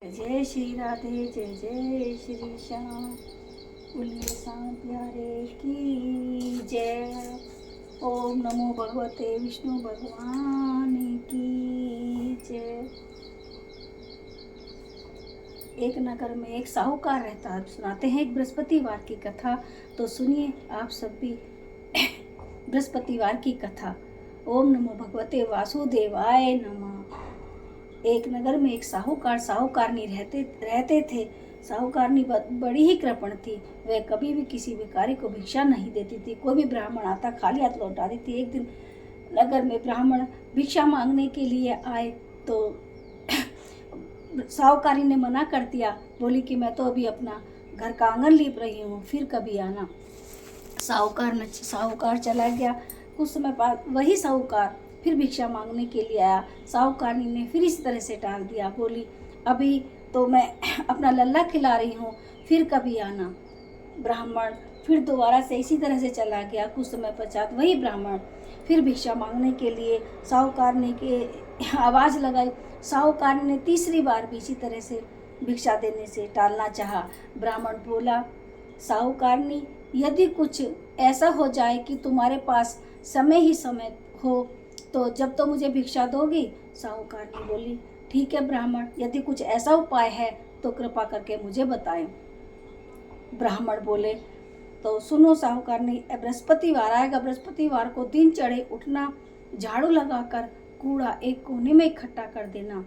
जय श्री राधे, जय जय श्री श्याम। बोलिए श्याम प्यारे की जय। ओम नमो भगवते विष्णु भगवान की जय। एक नगर में एक साहूकार रहता। सुनाते हैं एक बृहस्पतिवार की कथा। तो सुनिए आप सब भी बृहस्पतिवार की कथा। ओम नमो भगवते वासुदेवाय नमः। एक नगर में एक साहूकारनी रहते थे। साहूकारनी बड़ी ही कृपण थी। वह कभी भी किसी भिखारी को भिक्षा नहीं देती थी। कोई भी ब्राह्मण आता खाली हाथ लौटा देती। एक दिन नगर में ब्राह्मण भिक्षा मांगने के लिए आए तो साहूकारी ने मना कर दिया। बोली कि मैं तो अभी अपना घर का आंगन लीप रही हूँ, फिर कभी आना। साहूकार चला गया। कुछ समय बाद वही साहूकार फिर भिक्षा मांगने के लिए आया। साहूकारनी ने फिर इस तरह से टाल दिया। बोली अभी तो मैं अपना लल्ला खिला रही हूँ, फिर कभी आना। ब्राह्मण फिर दोबारा से इसी तरह से चला गया। कुछ समय पश्चात वही ब्राह्मण फिर भिक्षा मांगने के लिए साहूकारनी के आवाज़ लगाई। साहूकारनी ने तीसरी बार भी इसी तरह से भिक्षा देने से टालना चाहा। ब्राह्मण बोला, साहूकारनी, यदि कुछ ऐसा हो जाए कि तुम्हारे पास समय ही समय हो तो जब तो मुझे भिक्षा दोगी। साहूकारनी बोली, ठीक है ब्राह्मण, यदि कुछ ऐसा उपाय है तो कृपा करके मुझे बताएं। ब्राह्मण बोले, तो सुनो साहूकारनी, बृहस्पतिवार आएगा। बृहस्पतिवार को दिन चढ़े उठना, झाड़ू लगाकर कूड़ा एक कोने में इकट्ठा कर देना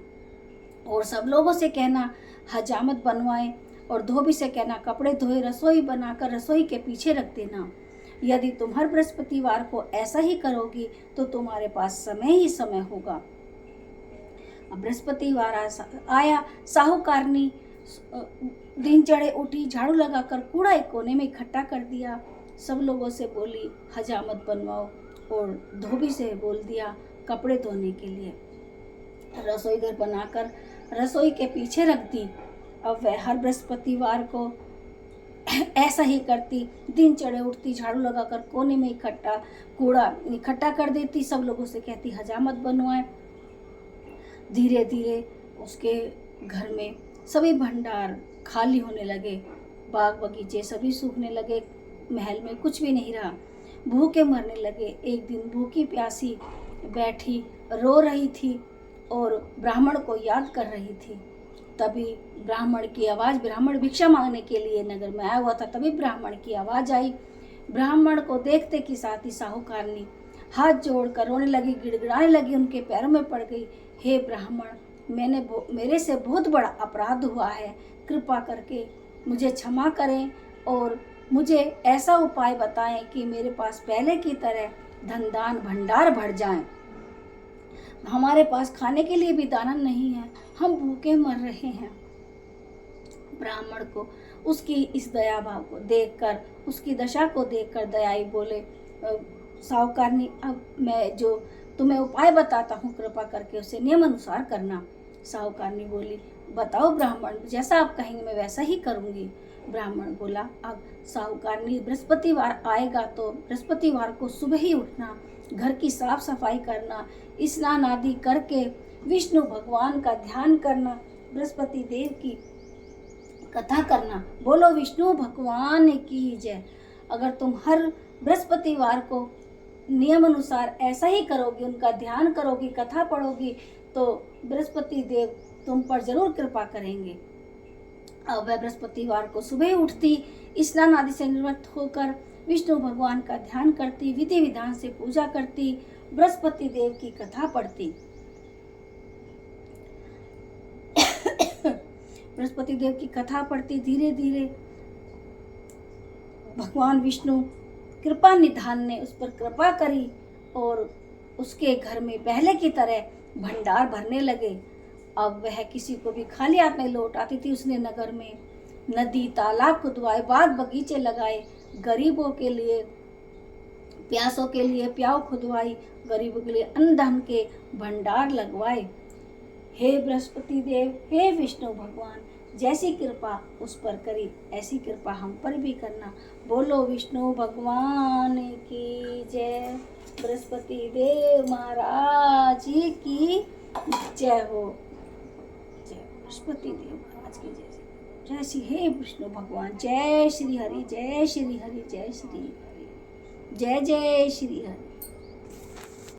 और सब लोगों से कहना हजामत बनवाएं, और धोबी से कहना कपड़े धोए रसोई बनाकर रसोई के पीछे रख देना। यदि तुम हर बृहस्पतिवार को ऐसा ही करोगी तो तुम्हारे पास समय ही समय होगा। अब बृहस्पतिवार आया। साहूकारनी दिन चढ़े उठी, झाड़ू लगाकर कूड़ा एक कोने में इकट्ठा कर दिया। सब लोगों से बोली हजामत बनवाओ, और धोबी से बोल दिया कपड़े धोने के लिए। रसोई घर बनाकर रसोई के पीछे रख दी। अब वह हर बृहस्पतिवार को ऐसा ही करती। दिन चढ़े उठती, झाड़ू लगाकर कोने में कूड़ा इकट्ठा कर देती। सब लोगों से कहती हजामत बनवाए। धीरे धीरे उसके घर में सभी भंडार खाली होने लगे। बाग बगीचे सभी सूखने लगे। महल में कुछ भी नहीं रहा। भूखे मरने लगे। एक दिन भूखी प्यासी बैठी रो रही थी और ब्राह्मण को याद कर रही थी। तभी ब्राह्मण की आवाज़, ब्राह्मण भिक्षा मांगने के लिए नगर में आया हुआ था। तभी ब्राह्मण की आवाज़ आई। ब्राह्मण को देखते कि साथ ही साहूकारनी हाथ जोड़कर रोने लगी, गिड़गिड़ाने लगी, उनके पैरों में पड़ गई। हे ब्राह्मण, मेरे से बहुत बड़ा अपराध हुआ है, कृपा करके मुझे क्षमा करें और मुझे ऐसा उपाय बताएं कि मेरे पास पहले की तरह धन दान भंडार भर जाएं। हमारे पास खाने के लिए भी दाना नहीं है, हम भूखे मर रहे हैं। ब्राह्मण को उसकी इस दया भाव को देखकर, उसकी दशा को देखकर दयाई बोले, साहूकारनी, अब मैं जो तुम्हें उपाय बताता हूँ कृपा करके उसे नियम अनुसार करना। साहूकारनी बोली, बताओ ब्राह्मण, जैसा आप कहेंगे मैं वैसा ही करूँगी। ब्राह्मण बोला, अब साहूकारनी, बृहस्पतिवार आएगा तो बृहस्पतिवार को सुबह ही उठना, घर की साफ सफाई करना, स्नान आदि करके विष्णु भगवान का ध्यान करना, बृहस्पति देव की कथा करना। बोलो विष्णु भगवान की जय। अगर तुम हर बृहस्पतिवार को नियम अनुसार ऐसा ही करोगी, उनका ध्यान करोगी, कथा पढ़ोगी, तो बृहस्पति देव तुम पर जरूर कृपा करेंगे। अब वह बृहस्पतिवार को सुबह उठती, स्नान आदि से निवृत्त होकर विष्णु भगवान का ध्यान करती, विधि विधान से पूजा करती, बृहस्पति देव की कथा पढ़ती। बृहस्पति देव की कथा पढ़ती। धीरे धीरे भगवान विष्णु कृपा निधान ने उस पर कृपा करी और उसके घर में पहले की तरह भंडार भरने लगे। अब वह किसी को भी खाली हाथ नहीं लौट आती थी। उसने नगर में नदी तालाब खुदवाए, बाग बगीचे लगाए, गरीबों के लिए, प्यासों के लिए प्याऊ खुदवाई, गरीबों के लिए अन्न धन के भंडार लगवाए। हे बृहस्पति देव, हे विष्णु भगवान, जैसी कृपा उस पर करी ऐसी कृपा हम पर भी करना। बोलो विष्णु भगवान की जय। बृहस्पति देव महाराज की जय हो। जय। बृहस्पति देव महाराज की जय श्री हे विष्णु भगवान, जय श्री हरि, जय श्री हरि, जय श्री हरि, जय जय श्री हरि।